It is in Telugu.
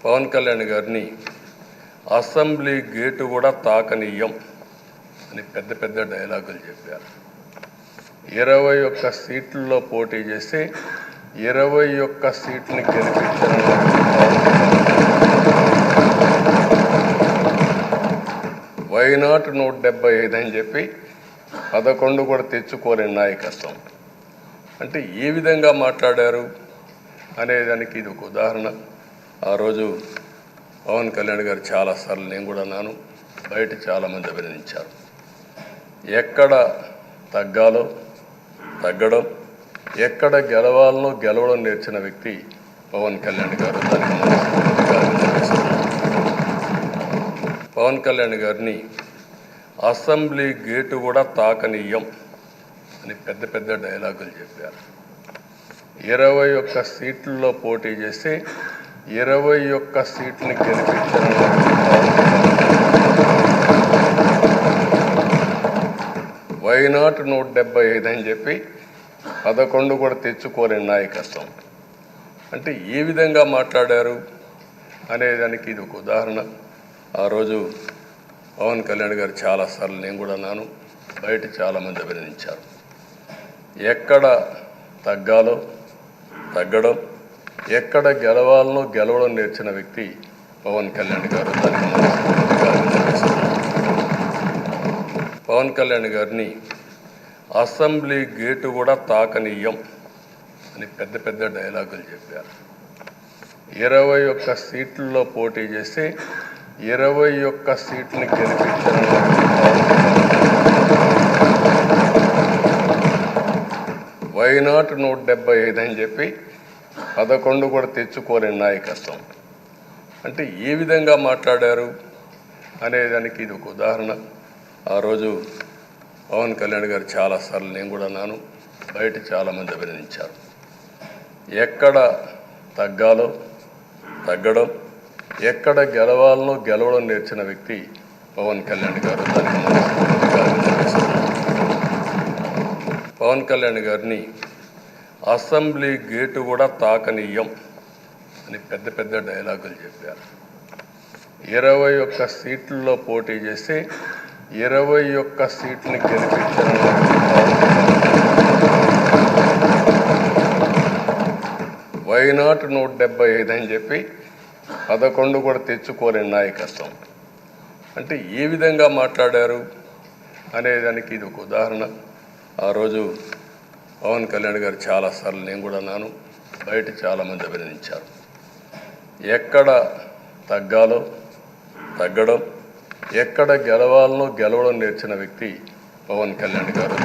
పవన్ కళ్యాణ్ గారిని అసెంబ్లీ గేటు కూడా తాకనీయం అని పెద్ద పెద్ద డైలాగులు చెప్పారు. 21 సీట్లలో పోటీ చేసి 21 సీట్ని గెలిపించిన వైనాట్ 175 అని చెప్పి 11 కూడా తెచ్చుకోలేని నాయకత్వం. అంటే ఏ విధంగా మాట్లాడారు అనేదానికి ఇది ఒక ఉదాహరణ. ఆ రోజు పవన్ కళ్యాణ్ గారు చాలాసార్లు నేను కూడా అన్నాను, బయట చాలామంది అభినందించారు. ఎక్కడ తగ్గాలో తగ్గడం, ఎక్కడ గెలవాలనో గెలవడం నేర్చిన వ్యక్తి పవన్ కళ్యాణ్ గారు. పవన్ కళ్యాణ్ గారిని అసెంబ్లీ గేటు కూడా తాకనీయం అని పెద్ద పెద్ద డైలాగులు చెప్పారు. 21 సీట్లలో పోటీ చేసి 21 సీట్ని గెలిపించిన వైనాట్ 175 అని చెప్పి 11 కూడా తెచ్చుకోలేని నాయకత్వం. అంటే ఏ విధంగా మాట్లాడారు అనేదానికి ఇది ఒక ఉదాహరణ. ఆ రోజు పవన్ కళ్యాణ్ గారు చాలాసార్లు నేను కూడా అన్నాను, బయట చాలామంది అభినందించారు. ఎక్కడ తగ్గాలో తగ్గడం, ఎక్కడ గెలవాలనో గెలవడం నేర్చిన వ్యక్తి పవన్ కళ్యాణ్ గారు. పవన్ కళ్యాణ్ గారిని అసెంబ్లీ గేటు కూడా తాకనీయం అని పెద్ద పెద్ద డైలాగులు చెప్పారు. 21 సీట్లలో పోటీ చేసి 21 సీట్ని గెలిపించిన వైనాట్ 175 అని చెప్పి 11 కూడా తెచ్చుకోలేని నాయకత్వం. అంటే ఏ విధంగా మాట్లాడారు అనేదానికి ఇది ఒక ఉదాహరణ. ఆ రోజు పవన్ కళ్యాణ్ గారు చాలాసార్లు నేను కూడా అన్నాను, బయట చాలామంది అభినందించారు. ఎక్కడ తగ్గాలో తగ్గడం, ఎక్కడ గెలవాలనో గెలవడం నేర్చిన వ్యక్తి పవన్ కళ్యాణ్ గారు. పవన్ కళ్యాణ్ గారిని అసెంబ్లీ గేటు కూడా తాకనీయం అని పెద్ద పెద్ద డైలాగులు చెప్పారు. 21 సీట్లలో పోటీ చేసి 21 సీట్ని గెలిపించిన వైనాట్ 175 అని చెప్పి 11 కూడా తెచ్చుకోలేని నాయకత్వం. అంటే ఏ విధంగా మాట్లాడారు అనేదానికి ఇది ఒక ఉదాహరణ. ఆ రోజు పవన్ కళ్యాణ్ గారు చాలాసార్లు నేను కూడా అన్నాను, బయట చాలామంది అభినందించారు. ఎక్కడ తగ్గాలో తగ్గడం, ఎక్కడ గెలవాలనో గెలవడం నేర్చిన వ్యక్తి పవన్ కళ్యాణ్ గారు.